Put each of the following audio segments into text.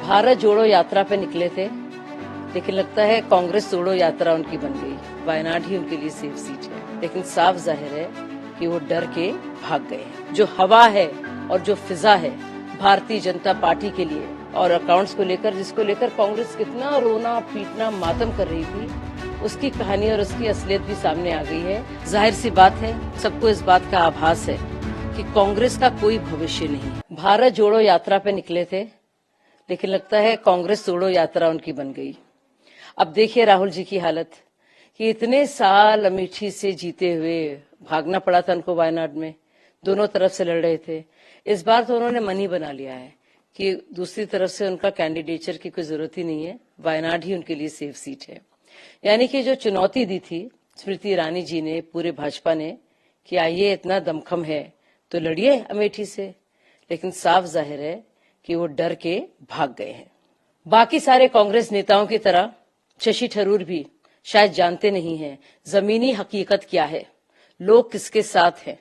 भारत जोड़ो यात्रा पे निकले थे, लेकिन लगता है कांग्रेस जोड़ो यात्रा उनकी बन गई। वायनाड ही उनके लिए सेफ सीट है, लेकिन साफ जाहिर है कि वो डर के भाग गए। जो हवा है और जो फिजा है भारतीय जनता पार्टी के लिए और अकाउंट्स को लेकर, जिसको लेकर कांग्रेस कितना रोना पीटना मातम कर रही थी, उसकी कहानी और उसकी असलियत भी सामने आ गई है। जाहिर सी बात है, सबको इस बात का आभास है कि कांग्रेस का कोई भविष्य नहीं। भारत जोड़ो यात्रा पे निकले थे, लेकिन लगता है कांग्रेस जोड़ो यात्रा उनकी बन गई। अब देखिए राहुल जी की हालत, कि इतने साल अमेठी से जीते हुए भागना पड़ा था उनको वायनाड में, दोनों तरफ से लड़ रहे थे। इस बार तो उन्होंने मन ही बना लिया है कि दूसरी तरफ से उनका कैंडिडेचर की कोई जरूरत ही नहीं है, वायनाड ही उनके लिए सेफ सीट है। यानी कि जो चुनौती दी थी स्मृति ईरानी जी ने, पूरे भाजपा ने, कि आइए इतना दमखम है तो लड़िए अमेठी से, लेकिन साफ जाहिर है कि वो डर के भाग गए हैं। बाकी सारे कांग्रेस नेताओं की तरह शशि थरूर भी शायद जानते नहीं हैं जमीनी हकीकत क्या है, लोग किसके साथ हैं।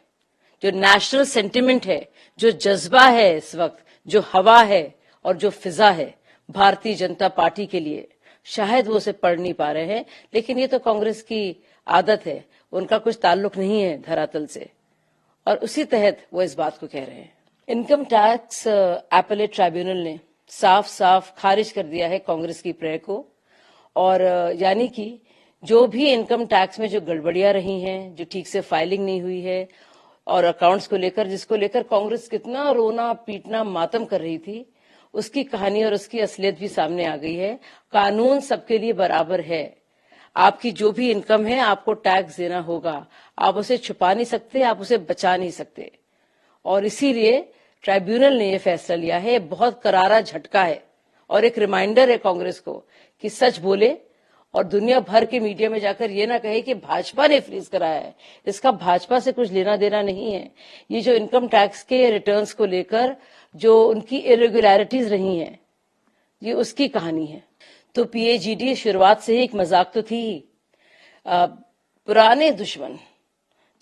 जो नेशनल सेंटिमेंट है, जो जज्बा है इस वक्त, जो हवा है और जो फिजा है भारतीय जनता पार्टी के लिए, शायद वो उसे पढ़ नहीं पा रहे हैं। लेकिन ये तो कांग्रेस की आदत है, उनका कुछ ताल्लुक नहीं है धरातल से, और उसी तहत वो इस बात को कह रहे हैं। इनकम टैक्स एपेलेट ट्राइब्यूनल ने साफ साफ खारिज कर दिया है कांग्रेस की प्रेयर को, और यानी कि जो भी इनकम टैक्स में जो गड़बड़ियां रही हैं, जो ठीक से फाइलिंग नहीं हुई है, और अकाउंट्स को लेकर, जिसको लेकर कांग्रेस कितना रोना पीटना मातम कर रही थी, उसकी कहानी और उसकी असलियत भी सामने आ गई है। कानून सबके लिए बराबर है। आपकी जो भी इनकम है आपको टैक्स देना होगा, आप उसे छुपा नहीं सकते, आप उसे बचा नहीं सकते। और इसीलिए ट्राइब्यूनल ने यह फैसला लिया है। बहुत करारा झटका है और एक रिमाइंडर है कांग्रेस को कि सच बोले और दुनिया भर के मीडिया में जाकर ये ना कहे कि भाजपा ने फ्रीज कराया है। इसका भाजपा से कुछ लेना देना नहीं है। ये जो इनकम टैक्स के रिटर्न्स को लेकर जो उनकी इरेगुलरिटीज रही हैं, ये उसकी कहानी है। तो पीएजीडी शुरुआत से ही एक मजाक तो थी ही। पुराने दुश्मन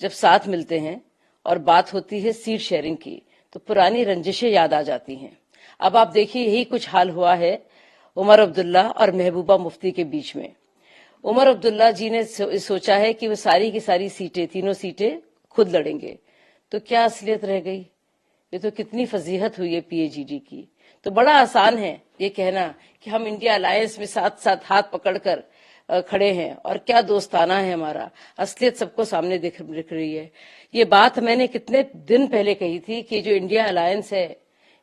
जब साथ मिलते हैं और बात होती है सीट शेयरिंग की, तो पुरानी रंजिशें याद आ जाती हैं। अब आप देखिए, यही कुछ हाल हुआ है उमर अब्दुल्ला और महबूबा मुफ्ती के बीच में। उमर अब्दुल्ला जी ने सोचा है कि वो सारी की सारी सीटें, तीनों सीटें खुद लड़ेंगे, तो क्या असलियत रह गई। ये तो कितनी फजीहत हुई है पीएजीडी की। तो बड़ा आसान है ये कहना कि हम इंडिया अलायंस में साथ साथ हाथ पकड़कर खड़े हैं और क्या दोस्ताना है हमारा। असलियत सबको सामने दिख रही है। ये बात मैंने कितने दिन पहले कही थी कि जो इंडिया अलायंस है,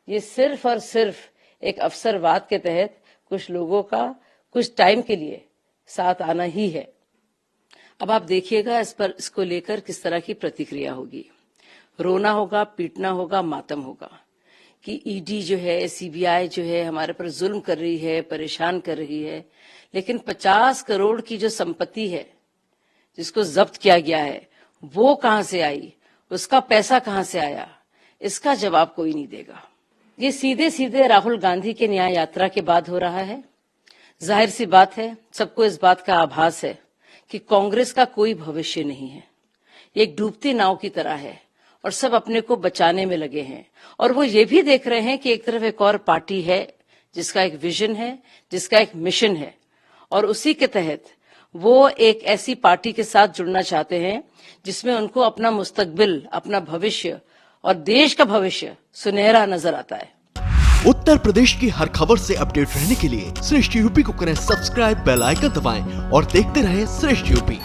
ये सिर्फ और सिर्फ एक अवसरवाद के तहत कुछ लोगों का कुछ टाइम के लिए साथ आना ही है। अब आप देखिएगा इस पर, इसको लेकर किस तरह की प्रतिक्रिया होगी। रोना होगा, पीटना होगा, मातम होगा कि ईडी जो है, सीबीआई जो है, हमारे पर जुल्म कर रही है, परेशान कर रही है। लेकिन 50 करोड़ की जो संपत्ति है जिसको जब्त किया गया है, वो कहां से आई, उसका पैसा कहां से आया, इसका जवाब कोई नहीं देगा। ये सीधे सीधे राहुल गांधी के न्याय यात्रा के बाद हो रहा है। जाहिर सी बात है, सबको इस बात का आभास है कि कांग्रेस का कोई भविष्य नहीं है। ये एक डूबती नाव की तरह है और सब अपने को बचाने में लगे हैं। और वो ये भी देख रहे हैं कि एक तरफ एक और पार्टी है जिसका एक विजन है, जिसका एक मिशन है, और उसी के तहत वो एक ऐसी पार्टी के साथ जुड़ना चाहते हैं जिसमें उनको अपना मुस्तकबिल, अपना भविष्य और देश का भविष्य सुनहरा नजर आता है। उत्तर प्रदेश की हर खबर से अपडेट रहने के लिए श्रेष्ठ यूपी को करें सब्सक्राइब, बेल आइकन दबाएं और देखते रहें श्रेष्ठ यूपी।